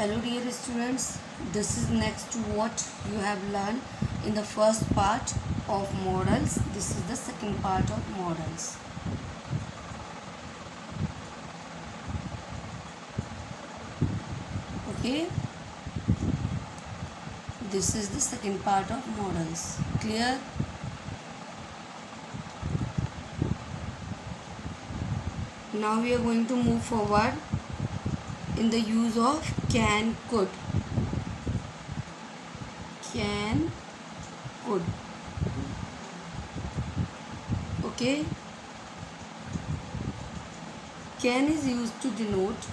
Hello dear students, this is next to what you have learned in the first part of models. This is the second part of models. Okay, this is the second part of models. Clear? Now we are going to move forward in the use of can, could. Can, could. Okay. Can is used to denote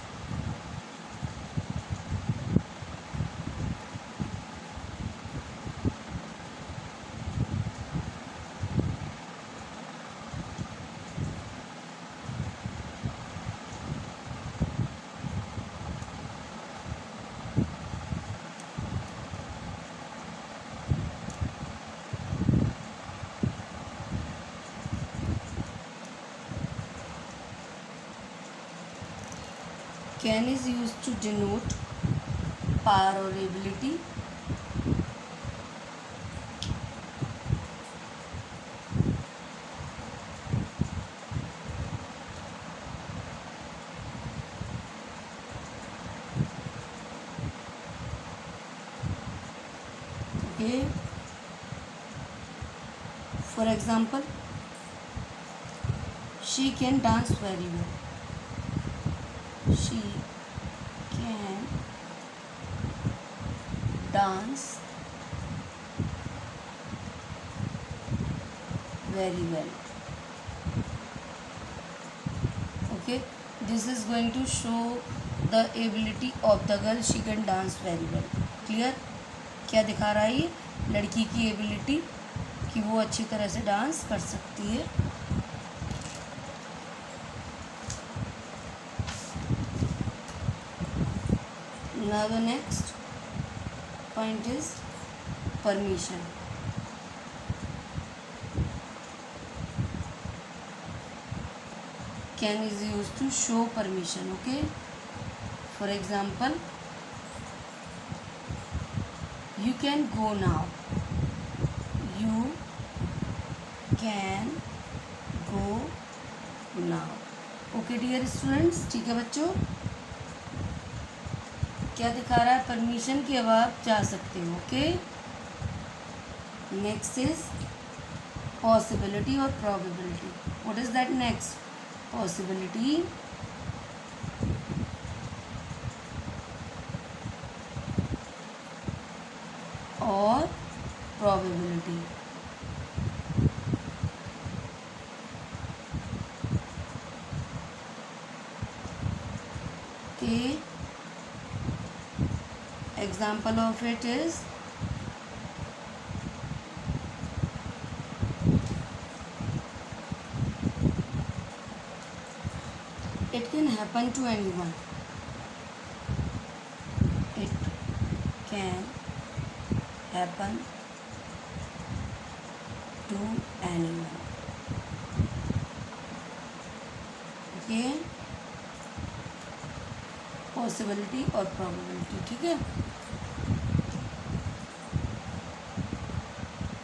can is used to denote power or ability. Okay. For example, she can dance very well. She can dance very well. Okay, this is going to show the ability of the girl. She can dance very well. Clear? क्या दिखा रहा है ये? लड़की की ability कि वो अच्छी तरह से डांस कर सकती है. Now the next point is permission. Can is used to show permission. Okay. For example, you can go now. You can go now. Okay dear students, ठीक है बच्चों. क्या दिखा रहा है? परमिशन की अब आप जा सकते हो. ओके. नेक्स्ट इज पॉसिबिलिटी और probability. What is that next? Possibility और प्रोबेबिलिटी. के example of it is it can happen to anyone. It can happen to anyone. Okay, possibility और प्रोबेबिलिटी. ठीक है.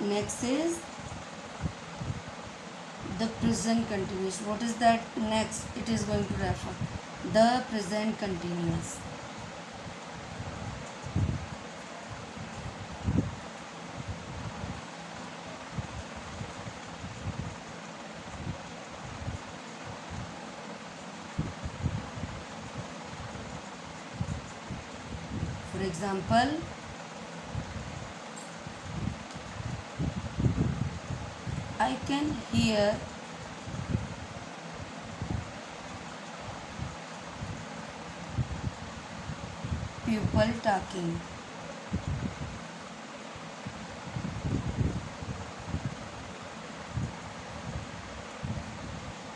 Next is the present continuous. What is that next? It is going to refer the present continuous. For example, I can hear people talking.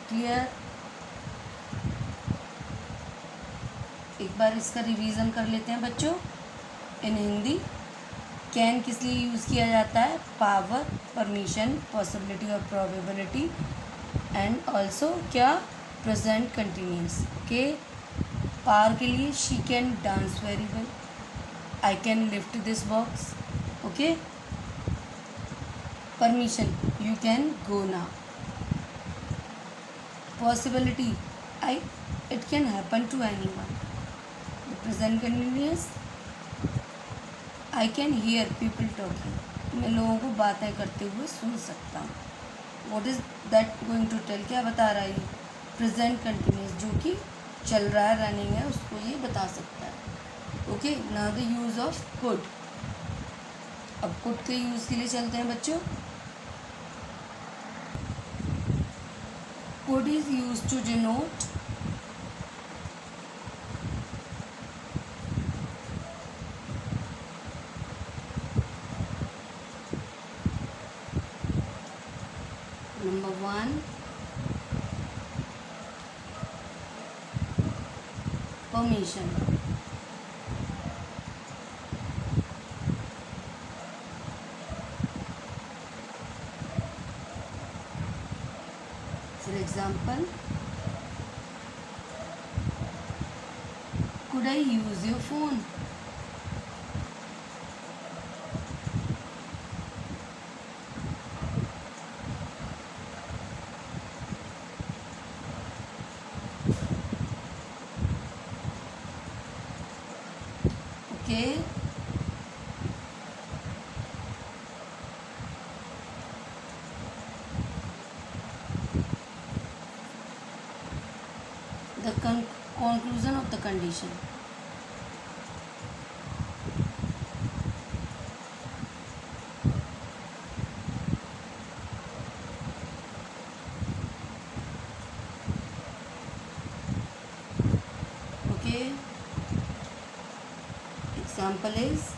Clear? एक बार इसका revision कर लेते हैं बच्चों. इन Hindi, can किस लिए यूज़ किया जाता है? पावर, परमिशन, पॉसिबिलिटी और प्रोबेबिलिटी, एंड ऑल्सो क्या? Present continuous. ओके. पावर के लिए she can dance very well. I can lift this box. Okay. Permission, you can go now. Possibility, it can happen to anyone. The present continuous, I can hear people talking. मैं लोगों को बातें करते हुए सुन सकता हूँ. What is that going to tell? क्या बता रहा है ये? प्रेजेंट कंटिन्यूस, जो कि चल रहा है, रनिंग है, उसको ये बता सकता है. Okay. Now the use of could. अब कुड के यूज़ के लिए चलते हैं बच्चों. Could is use to denote number 1, permission. For example, could I use your phone? Okay. The conclusion of the condition. Okay. Example is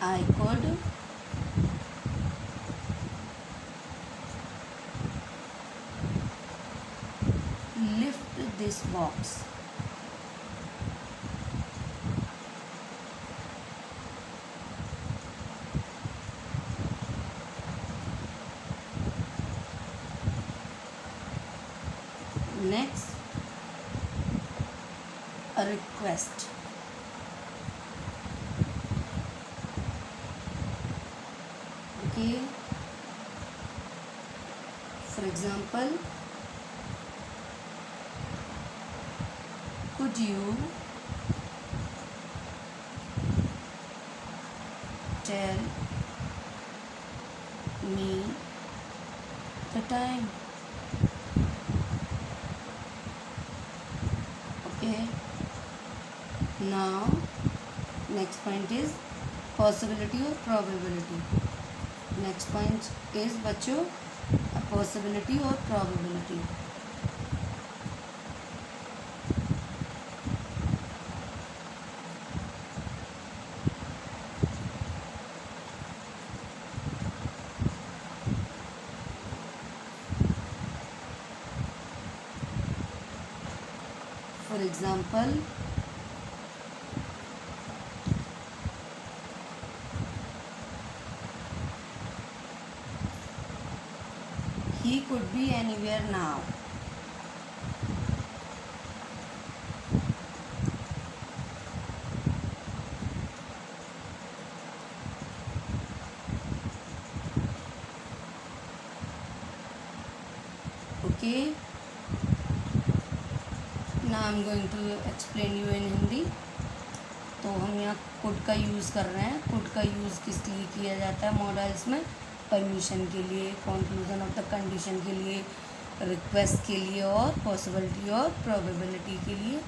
I could lift this box. Next, a request. Okay. For example, could you tell me the time? Okay. Now, next point is possibility or probability. Next point is बच्चों a possibility or probability. For example, he could be anywhere now. Okay. Now I'm going to explain you in Hindi. तो हम यहाँ could का use कर रहे हैं. Could का use किस लिए किया जाता है मॉडल्स में? परमिशन के लिए, कंक्लूजन ऑफ द कंडीशन के लिए, रिक्वेस्ट के लिए और पॉसिबिलिटी और प्रोबेबिलिटी के लिए.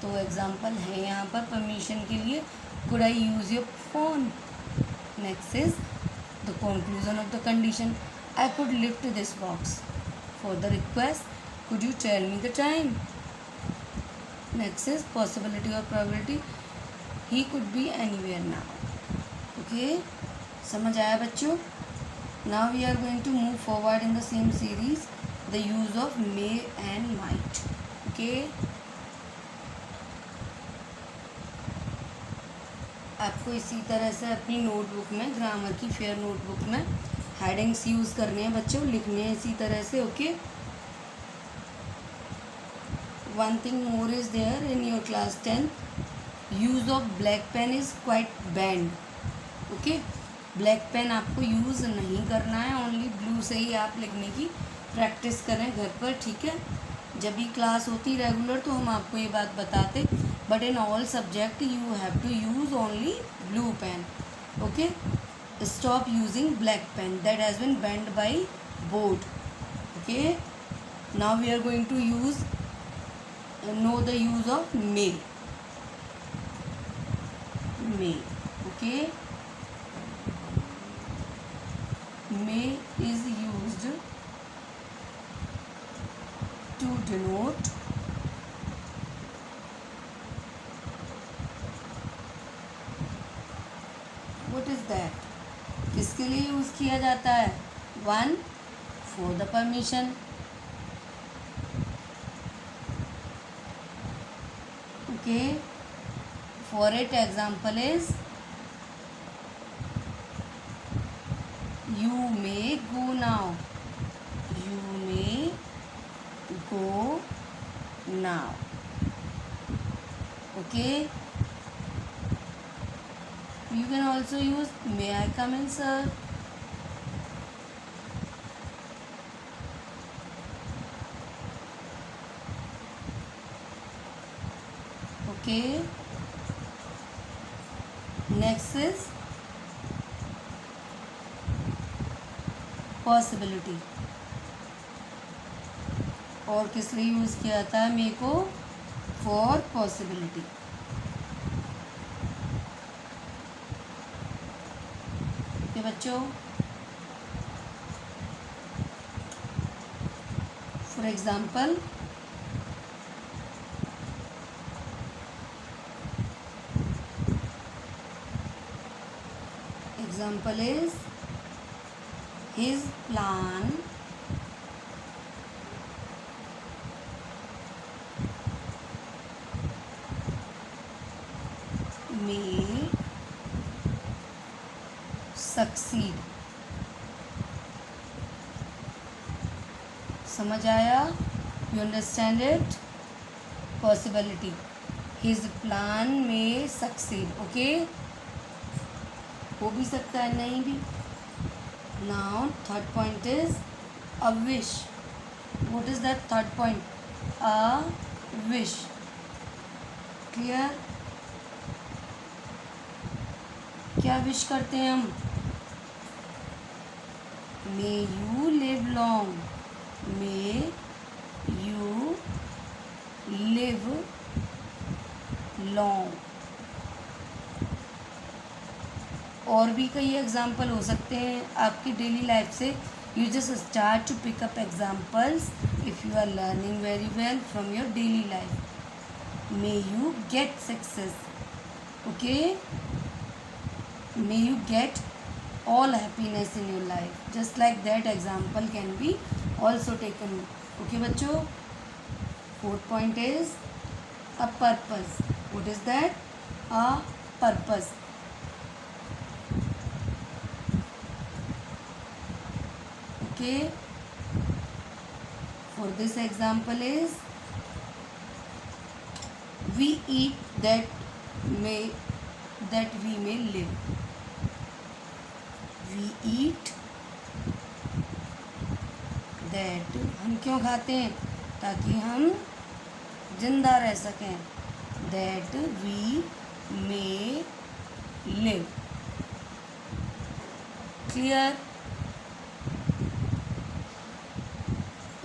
तो एग्जांपल है यहाँ पर परमिशन के लिए could I use your phone. Next is the conclusion of the condition I could lift this box. For the request could you tell me the time. Next is possibility और probability he could be anywhere now. Okay, समझ आया बच्चों? Now we are going to move forward in the same series, the use of may and might. Okay. आपको इसी तरह से अपनी notebook में, ग्रामर की फेयर नोटबुक में हेडिंग्स यूज़ करने हैं बच्चों, लिखने हैं इसी तरह से. Okay. one thing more is there in your class 10. Use of black pen is quite banned. Okay, black pen आपको यूज़ नहीं करना है, ओनली ब्लू से ही आप लिखने की प्रैक्टिस करें घर पर, ठीक है। जब भी क्लास होती रेगुलर तो हम आपको ये बात बताते, but in all subject you have to use only blue pen. Okay, stop using black pen that has been banned by board. Okay, now we are going to use know the use of may. Okay, may is used to denote what is that, किसके लिए use किया जाता है. 1 for the permission. Okay, for it example is you may go now. You may go now. Okay, you can also use may I come in, sir. Okay, next is possibility. और किस लिए use किया जाता है मे को? For possibility. Okay बच्चों, for example example is his plan may succeed. समझ आया? You understand it? Possibility. His plan may succeed. Okay, हो भी सकता है, नहीं भी. Now third point is a wish. What is that third point? A wish. Clear? क्या wish करते हैं हम? May you live long. May you live long. और भी कई एग्जाम्पल हो सकते हैं आपकी डेली लाइफ से. You just start to pick up examples if you are learning very well from your daily life. May you get success. Okay, may you get all happiness in your life. Just like that example can be also taken. Okay बच्चों, fourth point is a purpose. What is that? A purpose. Okay, for this example is we eat that we may live. We eat that, हम क्यों खाते हैं? ताकि हम जिंदा रह सकें. That we may live. Clear?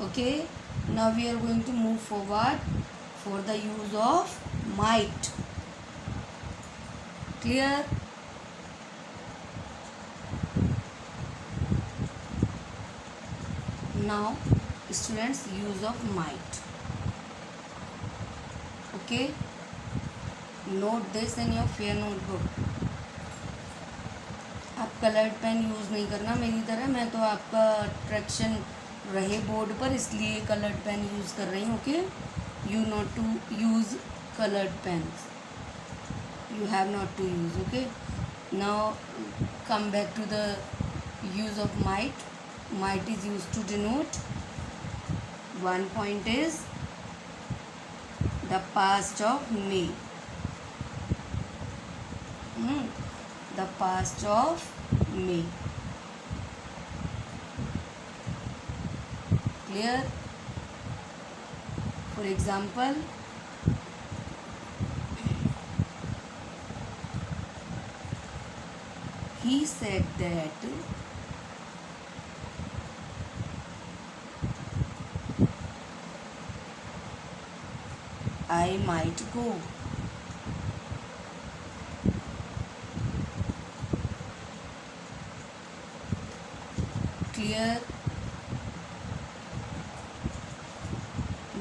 Okay, now we are going to move forward for the use of might. Clear? Now students, use of might. Okay, note this in your fair notebook. आप coloured pen use नहीं करना मेरी तरह. मैं तो आपका attraction रहे board पर, इसलिए कलर्ड पेन यूज़ कर रही हूँ. Okay, you not to use colored pens, you have not to use. Okay, now come back to the use of might. Might is used to denote, one point is the past of may. The past of may. Clear? For example, he said that I might go. Clear?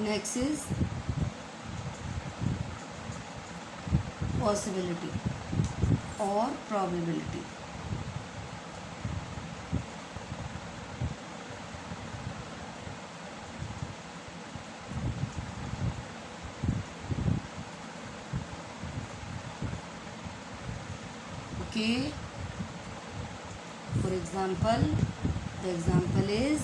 Next is possibility or probability. Okay, for example, the example is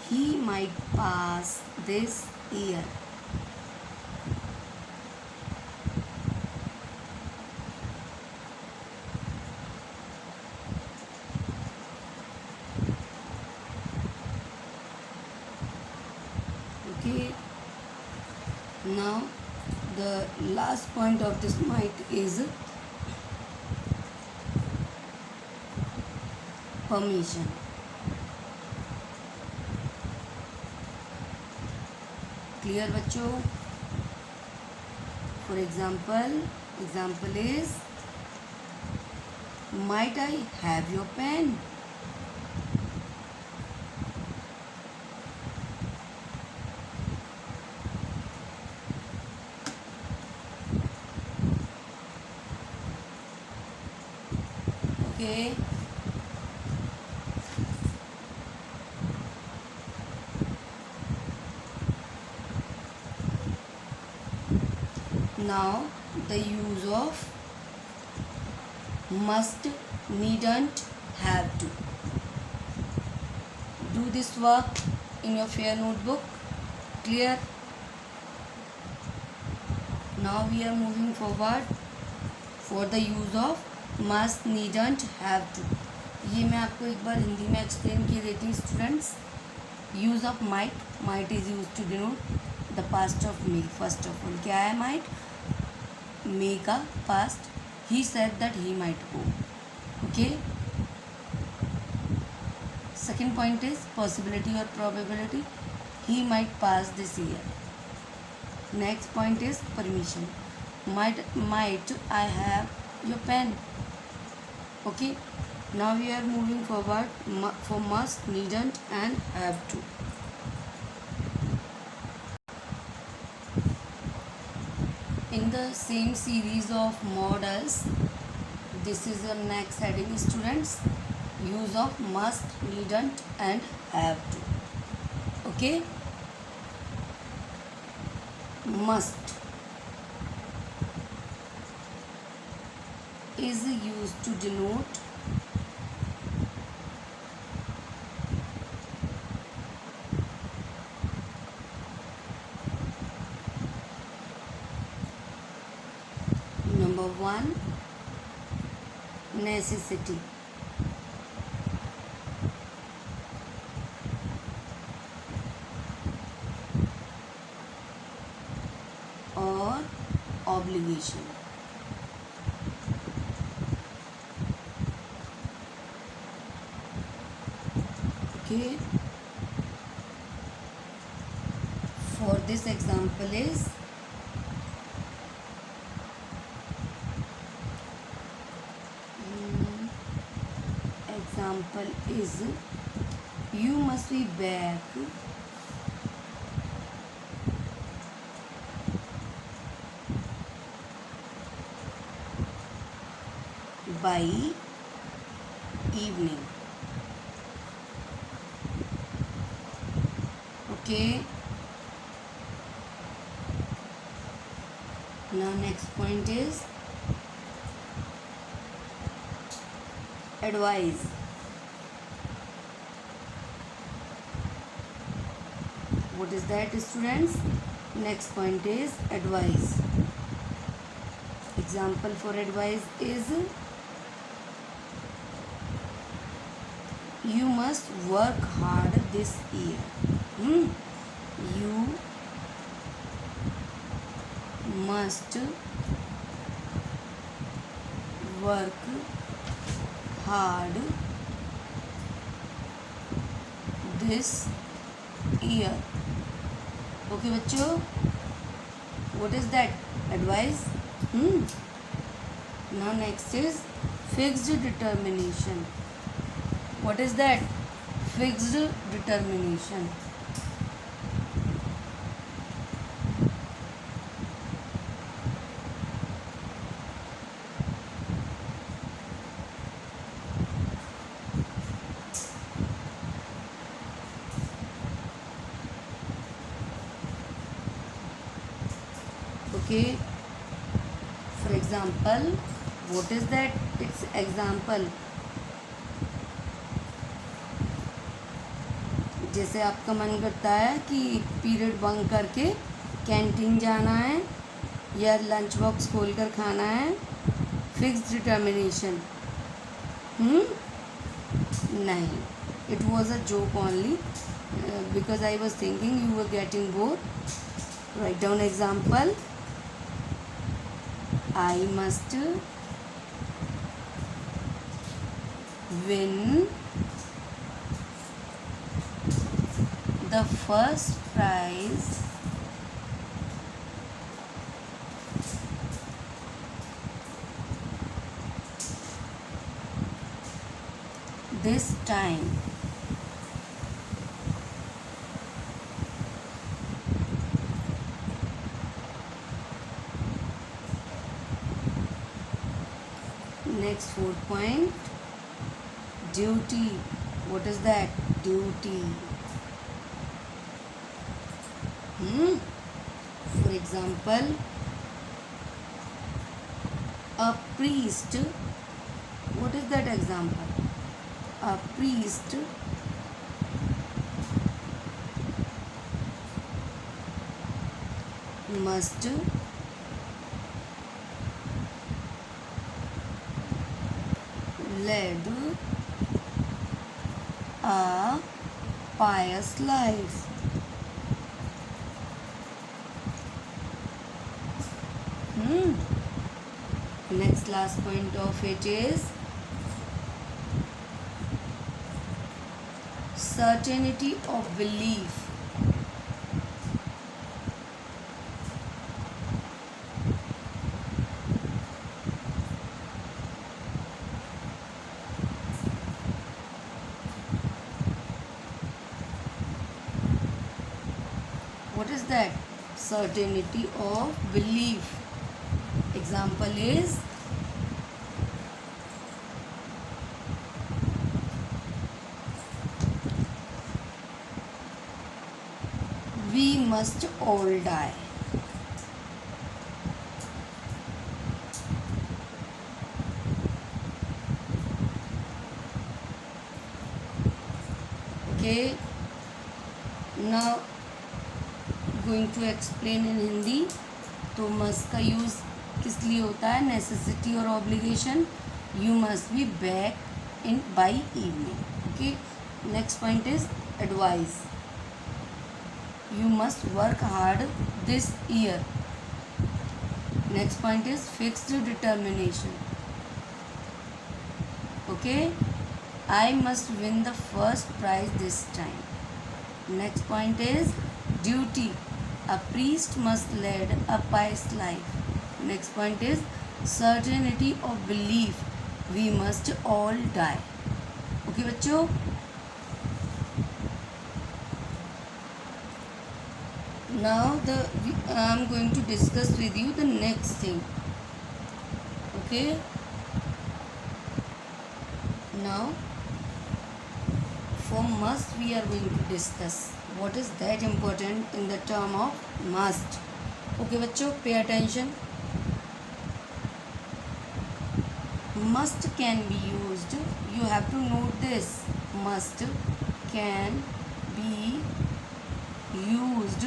he might pass this year. Okay, now the last point of this might is permission. Clear बच्चों? For example is, might I have your pen? Okay. Now the use of must, needn't, have to. Do this work in your fair notebook. Clear? Now we are moving forward for the use of must, needn't, have to. ये मैं आपको एक बार हिंदी में explain की देती हूँ students. Use of might is used to denote the past of may. First of all क्या है माइट? मे का past. He said that he might go. Okay. Second point is possibility और probability. He might pass this year. Next point is permission. might I have your pen? Okay, now we are moving forward for must, needn't and have to. In the same series of models, this is the next heading students. Use of must, needn't and have to. Okay, must is used to denote number one, necessity. Or obligation. Okay, for this example is you must be back by evening. Okay, now next point is advise. What is that, students? Next point is advice. Example for advice is, you must work hard this year. You must work hard this year. Okay बच्चों, what is that? Advice. Now next is fixed determination. What is that? Fixed determination. Okay, for example, what is that? It's example. जैसे आपका मन करता है कि period bunk करके canteen जाना है या लंच बॉक्स खोल कर खाना है. Fixed determination. नहीं, it was a joke only because I was thinking you were getting bored. Write down example. I must win the first prize this time. Next, fourth point, duty. What is that? Duty. For example, a priest. What is that example? A priest must lead a pious life. Next, last point of it is certainty of belief. What is that? Certainty of belief. Example is, we must all die. Okay, now going to explain in Hindi. तो must का use किस लिए होता है? Necessity और obligation. You must be back in by evening. Okay, next point is advice. You must work hard this year. Next point is fixed determination. Okay, I must win the first prize this time. Next point is duty. A priest must lead a pious life. Next point is certainty of belief. We must all die. Okay बच्चों. Now I am going to discuss with you the next thing. Okay. Now for must we are going to discuss. What is that important in the term of must? Okay बच्चों, pay attention. Must can be used. You have to note this. Must can be used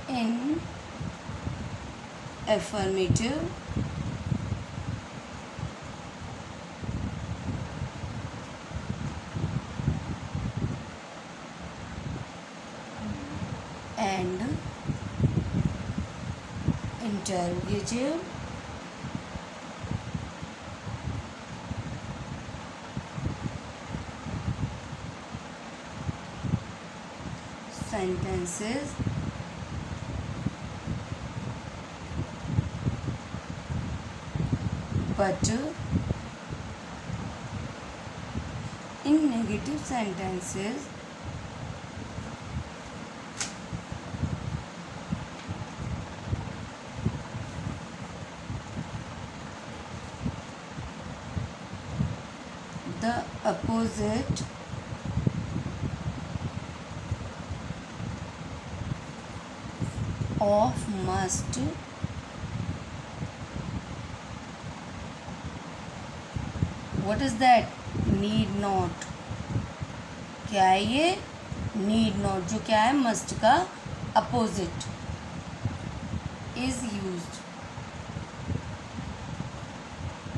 in affirmative and interrogative sentences but in negative sentences the opposite of must what is that need not क्या है ये need not जो क्या है must का opposite is used.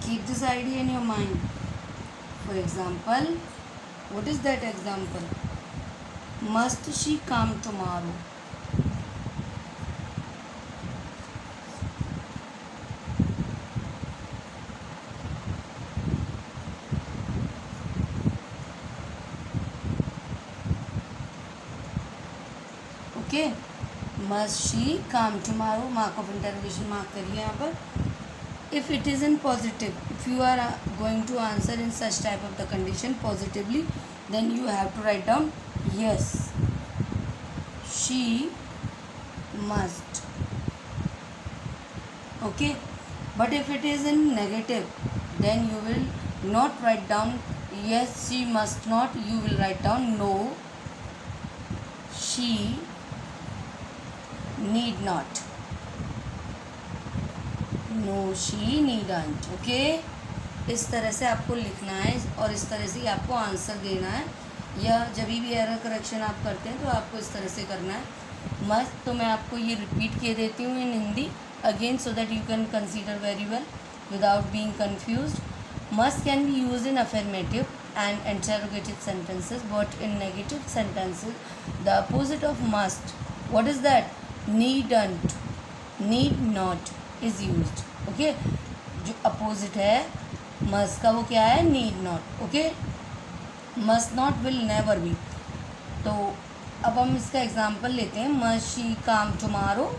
Keep this idea in your mind. For example, what is that example? Must she come tomorrow? Okay, must she come tomorrow? Mark of interrogation mark करिए यहाँ पर. If it is in positive, if you are going to answer in such type of the condition positively, then you have to write down yes, she must. Okay, but if it is in negative, then you will not write down yes she must not, you will write down no, she need not. No she needn't. Okay, इस तरह से आपको लिखना है और इस तरह से ही आपको आंसर देना है, या जब भी एरर करेक्शन आप करते हैं तो आपको इस तरह से करना है. मस्ट तो मैं आपको ये रिपीट किए देती हूँ in Hindi again so that you can consider very well without being confused. Must can be use in affirmative and interrogative sentences but in negative sentences the opposite of must what is that needn't, need not is used. Okay, जो opposite है must का वो क्या है need not. Okay, must not will never be. तो अब हम इसका एग्जांपल लेते हैं. Must she come tomorrow.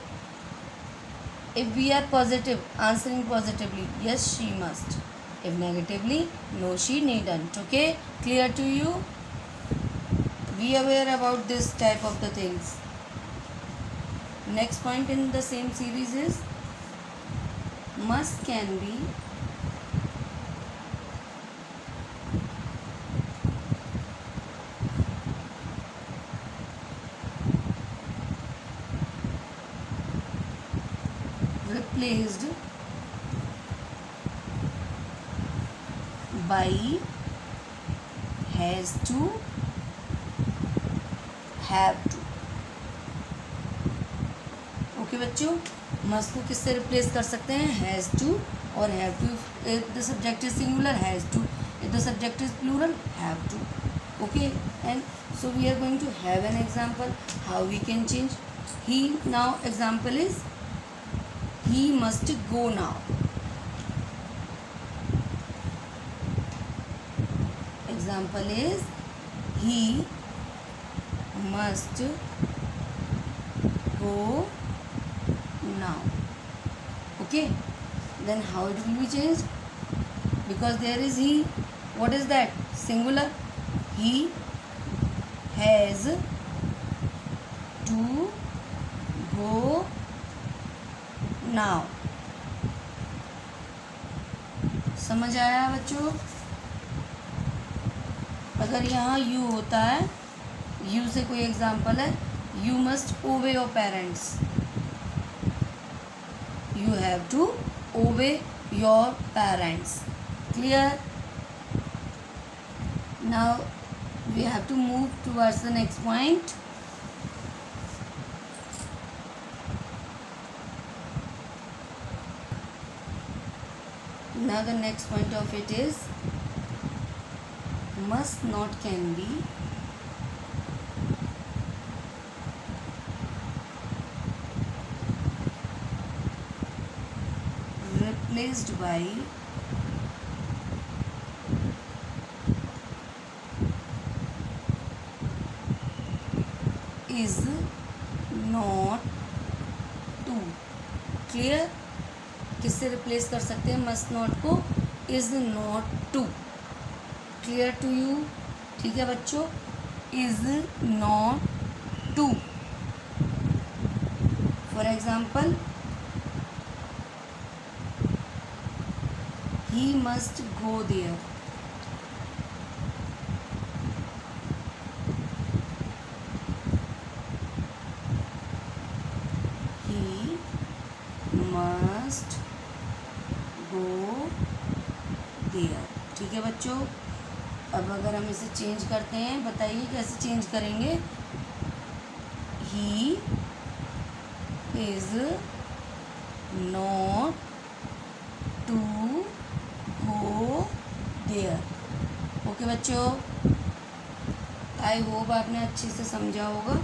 If we are positive answering positively yes she must, if negatively no she needn't. Okay, clear to you? Be aware about this type of the things. Next point in the same series is must can be replaced by has to, have to. Okay बच्चों, must को किससे replace कर सकते हैं has to और have to. If the subject is singular has to, if the subject is plural have to. Okay, and so we are going to have an example how we can change. He now example is he must go now. Example is he must go now. Okay, then how it will be changed? Because there is he, what is that? Singular. He has to go now. समझ आया बच्चों? अगर यहाँ you होता है, you से कोई example है, you must obey your parents. You have to obey your parents. Clear? Now we have to move towards the next point. Now the next point of it is must not can be replaced by is not to। Clear? किससे replace कर सकते हैं must not को? Is not to. Clear to you? ठीक है बच्चों, is not to. For example, he must go there. He must go there. ठीक है बच्चों, अब अगर हम इसे चेंज करते हैं, बताइए कैसे चेंज करेंगे? He is not to go there. Okay बच्चों, आई होप आपने अच्छे से समझा होगा।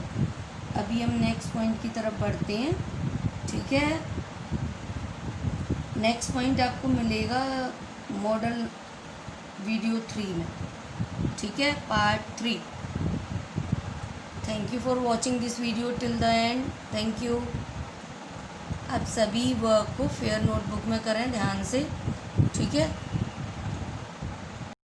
अभी हम नेक्स्ट पॉइंट की तरफ बढ़ते हैं। ठीक है, नेक्स्ट पॉइंट आपको मिलेगा मॉडल वीडियो 3 में। ठीक है, part 3। Thank you for watching this video till the end. Thank you. आप सभी वर्क को फेयर नोटबुक में करें ध्यान से। ठीक है।